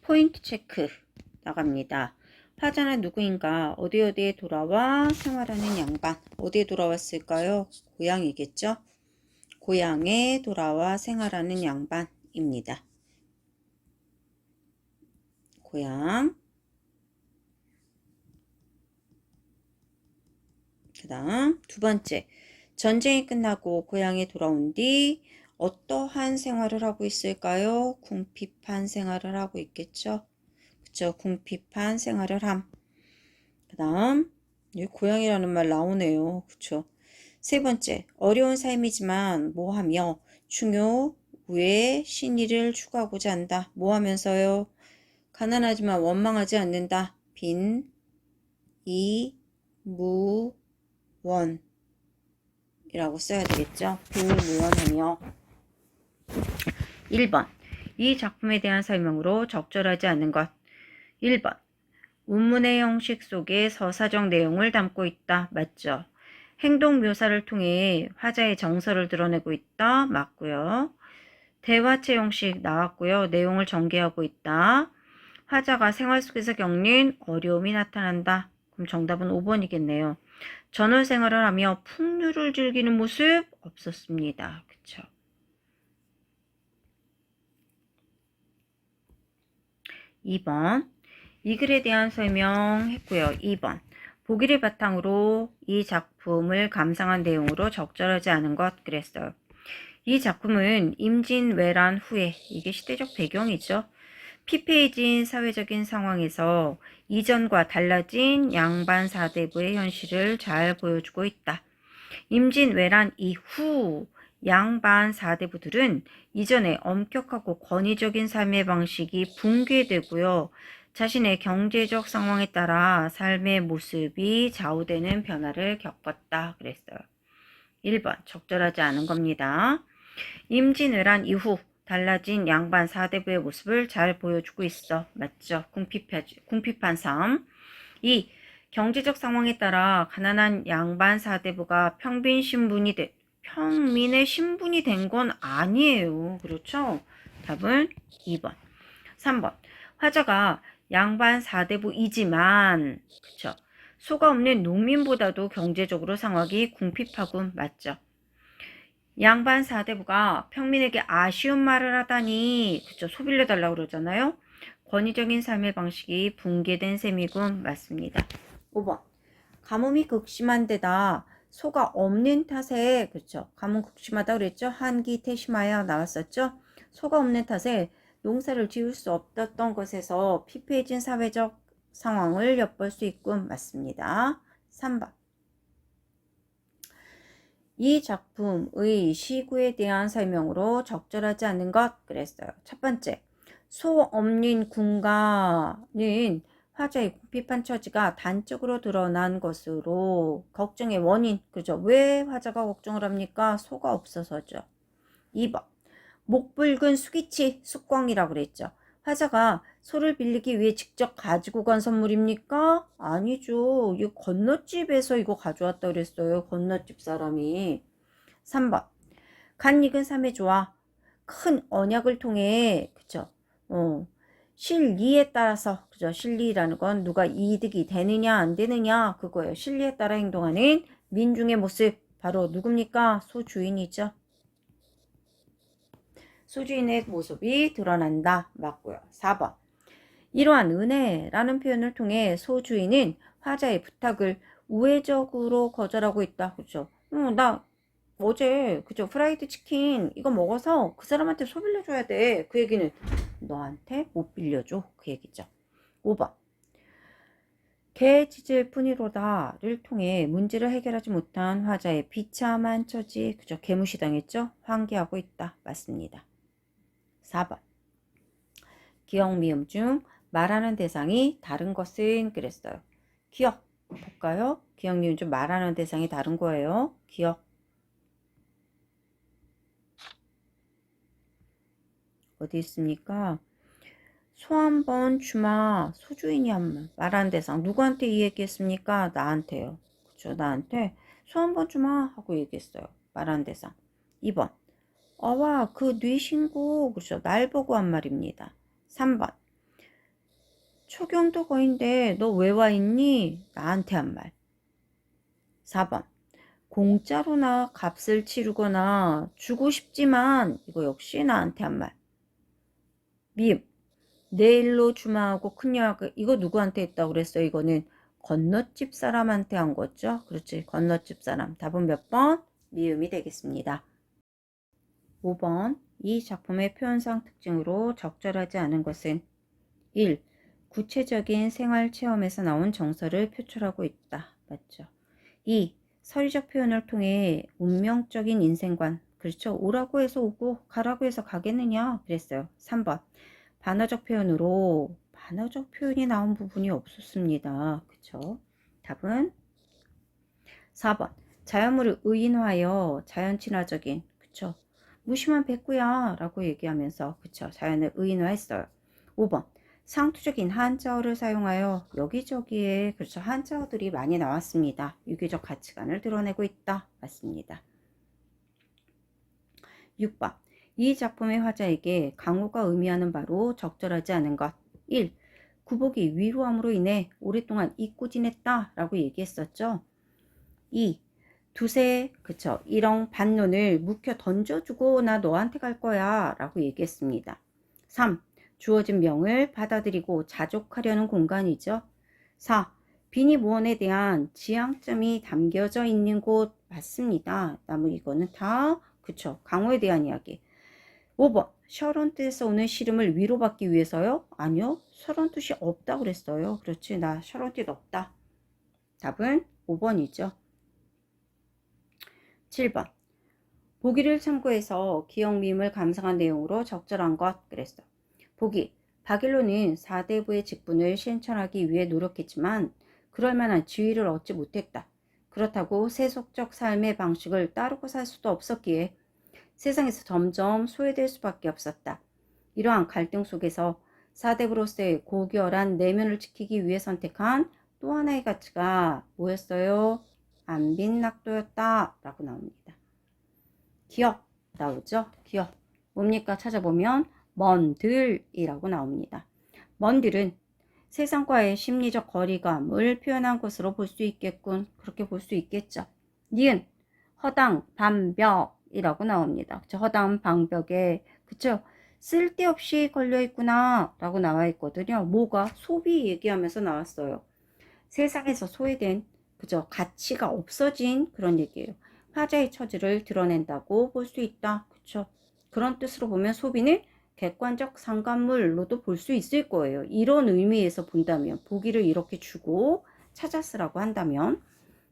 포인트 체크 나갑니다. 화자는 누구인가? 어디에 돌아와 생활하는 양반. 어디에 돌아왔을까요? 고향이겠죠? 고향에 돌아와 생활하는 양반입니다. 고향. 그 다음 두 번째, 전쟁이 끝나고 고향에 돌아온 뒤 어떠한 생활을 하고 있을까요? 궁핍한 생활을 하고 있겠죠? 그쵸? 궁핍한 생활을 함. 그 다음 고향이라는 말 나오네요. 그쵸? 세 번째, 어려운 삶이지만 뭐하며 중요 후에 신의를 추구하고자 한다. 뭐하면서요? 가난하지만 원망하지 않는다. 빈, 이, 무, 원 이라고 써야 되겠죠. 빈무원하며. 1번, 이 작품에 대한 설명으로 적절하지 않은 것. 1번, 운문의 형식 속에 서사적 내용을 담고 있다. 맞죠? 행동 묘사를 통해 화자의 정서를 드러내고 있다. 맞고요. 대화체 형식 나왔고요. 내용을 전개하고 있다. 화자가 생활 속에서 겪는 어려움이 나타난다. 그럼 정답은 5번이겠네요. 전월 생활을 하며 풍류를 즐기는 모습 없었습니다. 그쵸? 2번, 이 글에 대한 설명했고요. 2번, 보기를 바탕으로 이 작품을 감상한 내용으로 적절하지 않은 것 그랬어요. 이 작품은 임진왜란 후에, 이게 시대적 배경이죠. 피폐해진 사회적인 상황에서 이전과 달라진 양반 사대부의 현실을 잘 보여주고 있다. 임진왜란 이후 양반 사대부들은 이전에 엄격하고 권위적인 삶의 방식이 붕괴되고요. 자신의 경제적 상황에 따라 삶의 모습이 좌우되는 변화를 겪었다 그랬어요. 1번 적절하지 않은 겁니다. 임진왜란 이후 달라진 양반 사대부의 모습을 잘 보여주고 있어. 맞죠? 궁핍한 삶. 2. 경제적 상황에 따라 가난한 양반 사대부가 평민의 신분이 된 건 아니에요. 그렇죠? 답은 2번. 3번. 화자가 양반 사대부이지만, 그쵸? 소가 없는 농민보다도 경제적으로 상황이 궁핍하군. 맞죠? 양반 사대부가 평민에게 아쉬운 말을 하다니, 그쵸? 소 빌려달라고 그러잖아요. 권위적인 삶의 방식이 붕괴된 셈이군. 맞습니다. 5번. 가뭄이 극심한 데다 소가 없는 탓에, 그쵸? 가뭄 극심하다 그랬죠? 한기 태심하여 나왔었죠? 소가 없는 탓에 농사를 지을 수 없었던 것에서 피폐해진 사회적 상황을 엿볼 수 있군. 맞습니다. 3번. 이 작품의 시구에 대한 설명으로 적절하지 않은 것 그랬어요. 첫 번째, 소 없는 군가는 화자의 궁핍한 처지가 단적으로 드러난 것으로 걱정의 원인, 그죠? 왜 화자가 걱정을 합니까? 소가 없어서죠. 2번, 목붉은 수기치, 숙광이라고 그랬죠. 화자가 소를 빌리기 위해 직접 가지고 간 선물입니까? 아니죠. 이거 건너집에서 이거 가져왔다 그랬어요. 건너집 사람이. 3번, 간 익은 삶에 좋아. 큰 언약을 통해, 그쵸? 실리에 따라서, 그죠? 실리라는 건 누가 이득이 되느냐, 안 되느냐, 그거예요. 실리에 따라 행동하는 민중의 모습. 바로 누굽니까? 소주인이죠. 소주인의 모습이 드러난다. 맞고요. 4번. 이러한 은혜라는 표현을 통해 소주인은 화자의 부탁을 우회적으로 거절하고 있다. 그죠? 나 어제 그죠? 프라이드 치킨 이거 먹어서 그 사람한테 소 빌려줘야 돼. 그 얘기는 너한테 못 빌려줘. 그 얘기죠. 5번. 개 짖을 뿐이로다를 통해 문제를 해결하지 못한 화자의 비참한 처지, 그죠? 개무시당했죠? 환기하고 있다. 맞습니다. 4번. 기억, 미음 중 말하는 대상이 다른 것은 그랬어요. 기억 볼까요? 기억, 미음 중 말하는 대상이 다른 거예요. 기억. 어디 있습니까? 소 한 번 주마. 소주인이 한 말하는 대상. 누구한테 이 얘기했습니까? 나한테요. 그쵸? 나한테 소 한 번 주마 하고 얘기했어요. 말하는 대상. 2번. 어와 그 뇌신고. 그렇죠? 날 보고 한 말입니다. 3번. 초경도 거인데 너 왜 와 있니? 나한테 한 말. 4번. 공짜로나 값을 치르거나 주고 싶지만 이거 역시 나한테 한 말. 미음. 내일로 주마하고 큰여하고 이거 누구한테 했다고 그랬어요? 이거는 건너집 사람한테 한 거죠. 그렇지. 건너집 사람. 답은 몇 번? 미음이 되겠습니다. 5번. 이 작품의 표현상 특징으로 적절하지 않은 것은 1. 구체적인 생활 체험에서 나온 정서를 표출하고 있다. 맞죠? 2. 서리적 표현을 통해 운명적인 인생관. 그렇죠. 오라고 해서 오고 가라고 해서 가겠느냐 그랬어요. 3번. 반어적 표현으로 반어적 표현이 나온 부분이 없었습니다. 그쵸? 답은 4번. 자연물을 의인화하여 자연 친화적인 그쵸? 무심한 백구야 라고 얘기하면서 그쵸? 자연을 의인화했어요. 5번. 상투적인 한자어를 사용하여 여기저기에 그렇죠 한자어들이 많이 나왔습니다. 유기적 가치관을 드러내고 있다. 맞습니다. 6번. 이 작품의 화자에게 강호가 의미하는 바로 적절하지 않은 것. 1. 구복이 위로함으로 인해 오랫동안 잊고 지냈다 라고 얘기했었죠. 2. 두세 그쵸 일엉 반론을 묵혀 던져주고 나 너한테 갈 거야 라고 얘기했습니다. 3. 주어진 명을 받아들이고 자족하려는 공간이죠. 4. 비니 무언에 대한 지향점이 담겨져 있는 곳 맞습니다. 남은 이거는 다 그쵸 강호에 대한 이야기. 5번. 셔런 뜻에서 오는 시름을 위로받기 위해서요? 아니요. 셔런 뜻이 없다 그랬어요. 그렇지. 나 셔런 뜻 없다. 답은 5번이죠. 7번. 보기를 참고해서 기억미음을 감상한 내용으로 적절한 것 그랬어. 보기. 바길로는 사대부의 직분을 실천하기 위해 노력했지만 그럴 만한 지위를 얻지 못했다. 그렇다고 세속적 삶의 방식을 따르고 살 수도 없었기에 세상에서 점점 소외될 수밖에 없었다. 이러한 갈등 속에서 사대부로서의 고결한 내면을 지키기 위해 선택한 또 하나의 가치가 뭐였어요? 안빈낙도였다 라고 나옵니다. 기억 나오죠? 기억 뭡니까? 찾아보면 먼들이라고 나옵니다. 먼들은 세상과의 심리적 거리감을 표현한 것으로 볼 수 있겠군. 그렇게 볼 수 있겠죠. 니은 허당 반벽이라고 나옵니다. 그쵸? 허당 방벽에 그쵸? 쓸데없이 걸려있구나 라고 나와 있거든요. 뭐가? 소비 얘기하면서 나왔어요. 세상에서 소외된 그죠? 가치가 없어진 그런 얘기예요. 화자의 처지를 드러낸다고 볼 수 있다. 그쵸? 그런 뜻으로 보면 소비는 객관적 상관물로도 볼 수 있을 거예요. 이런 의미에서 본다면 보기를 이렇게 주고 찾아 쓰라고 한다면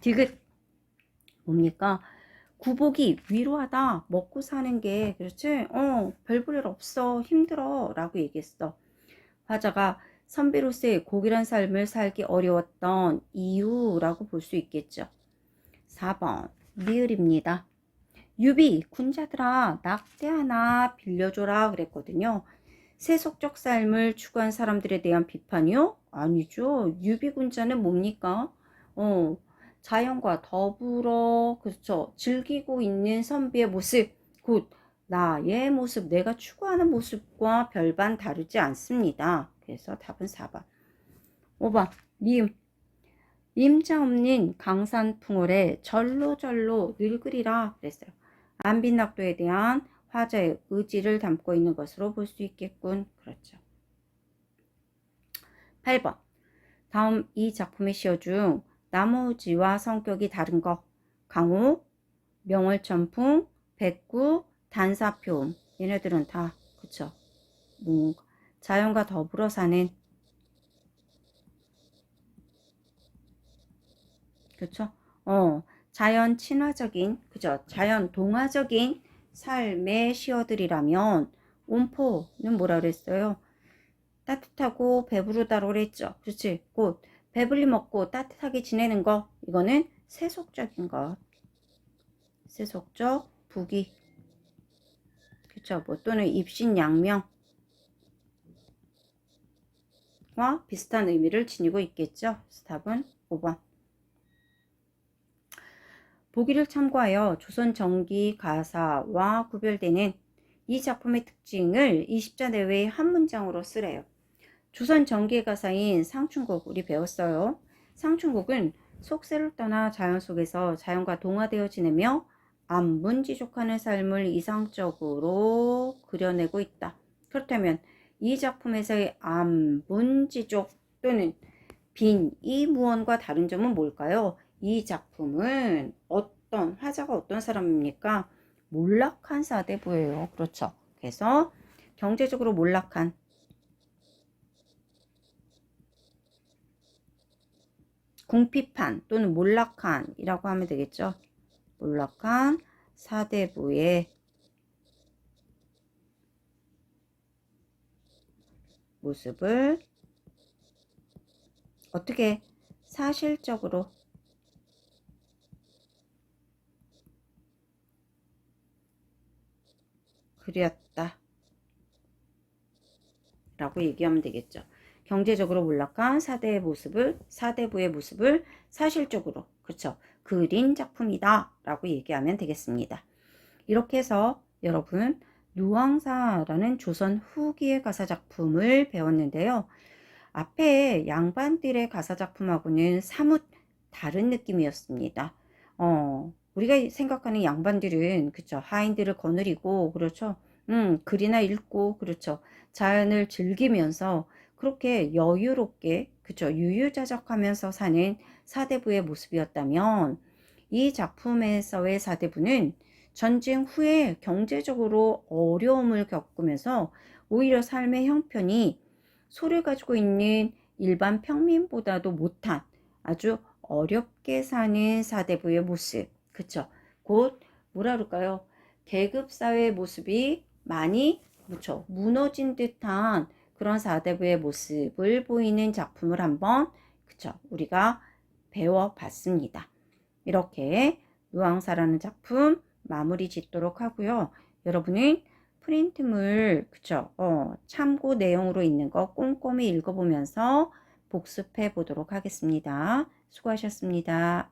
디귿 뭡니까? 구복이 위로하다. 먹고 사는 게 그렇지? 별 볼 일 없어. 힘들어 라고 얘기했어. 화자가 선비로서의 고귀한 삶을 살기 어려웠던 이유라고 볼 수 있겠죠. 4번 미을입니다. 유비 군자들아 낙대 하나 빌려줘라 그랬거든요. 세속적 삶을 추구한 사람들에 대한 비판이요? 아니죠. 유비 군자는 뭡니까? 자연과 더불어 그렇죠. 즐기고 있는 선비의 모습 곧 나의 모습 내가 추구하는 모습과 별반 다르지 않습니다. 그래서 답은 4번. 5번 미음 임자 없는 강산풍월에 절로절로 늙으리라 그랬어요. 안빈낙도에 대한 화자의 의지를 담고 있는 것으로 볼 수 있겠군. 그렇죠. 8번. 다음 이 작품의 시어 중 나머지와 성격이 다른 것. 강호, 명월천풍, 백구, 단사표음. 얘네들은 다 그쵸. 자연과 더불어 사는 그쵸. 자연 친화적인 그죠. 자연 동화적인 삶의 시어들이라면 온포는 뭐라 그랬어요? 따뜻하고 배부르다고 그랬죠. 그렇지. 곧 배불리 먹고 따뜻하게 지내는 거 이거는 세속적인 것. 세속적 부귀 그쵸. 뭐 또는 입신양명과 비슷한 의미를 지니고 있겠죠. 답은 5번. 보기를 참고하여 조선 정기 가사와 구별되는 이 작품의 특징을 20자 내외의 한 문장으로 쓰래요. 조선 전기의 가사인 상춘곡 우리 배웠어요. 상춘곡은 속세를 떠나 자연 속에서 자연과 동화되어 지내며 안분지족하는 삶을 이상적으로 그려내고 있다. 그렇다면 이 작품에서의 안분지족 또는 빈이 무언과 다른 점은 뭘까요? 이 작품은 화자가 어떤 사람입니까? 몰락한 사대부예요. 그렇죠. 그래서 경제적으로 몰락한 궁핍한 또는 몰락한이라고 하면 되겠죠. 몰락한 사대부의 모습을 어떻게 사실적으로 그렸다 라고 얘기하면 되겠죠. 경제적으로 몰락한 사대부의 모습을 사실적으로 그렇죠. 그린 작품이다 라고 얘기하면 되겠습니다. 이렇게 해서 여러분 누앙사라는 조선 후기의 가사 작품을 배웠는데요. 앞에 양반들의 가사 작품하고는 사뭇 다른 느낌이었습니다. 우리가 생각하는 양반들은 그쵸 하인들을 거느리고 그렇죠. 글이나 읽고 그렇죠. 자연을 즐기면서 그렇게 여유롭게 그쵸 유유자적하면서 사는 사대부의 모습이었다면 이 작품에서의 사대부는 전쟁 후에 경제적으로 어려움을 겪으면서 오히려 삶의 형편이 소를 가지고 있는 일반 평민보다도 못한 아주 어렵게 사는 사대부의 모습 그쵸 곧 뭐라 그럴까요 계급사회의 모습이 많이 그쵸 무너진 듯한 그런 사대부의 모습을 보이는 작품을 한번 그쵸 우리가 배워봤습니다. 이렇게 누앙사라는 작품 마무리 짓도록 하고요. 여러분은 프린트물 그쵸 참고 내용으로 있는 거 꼼꼼히 읽어보면서 복습해 보도록 하겠습니다. 수고하셨습니다.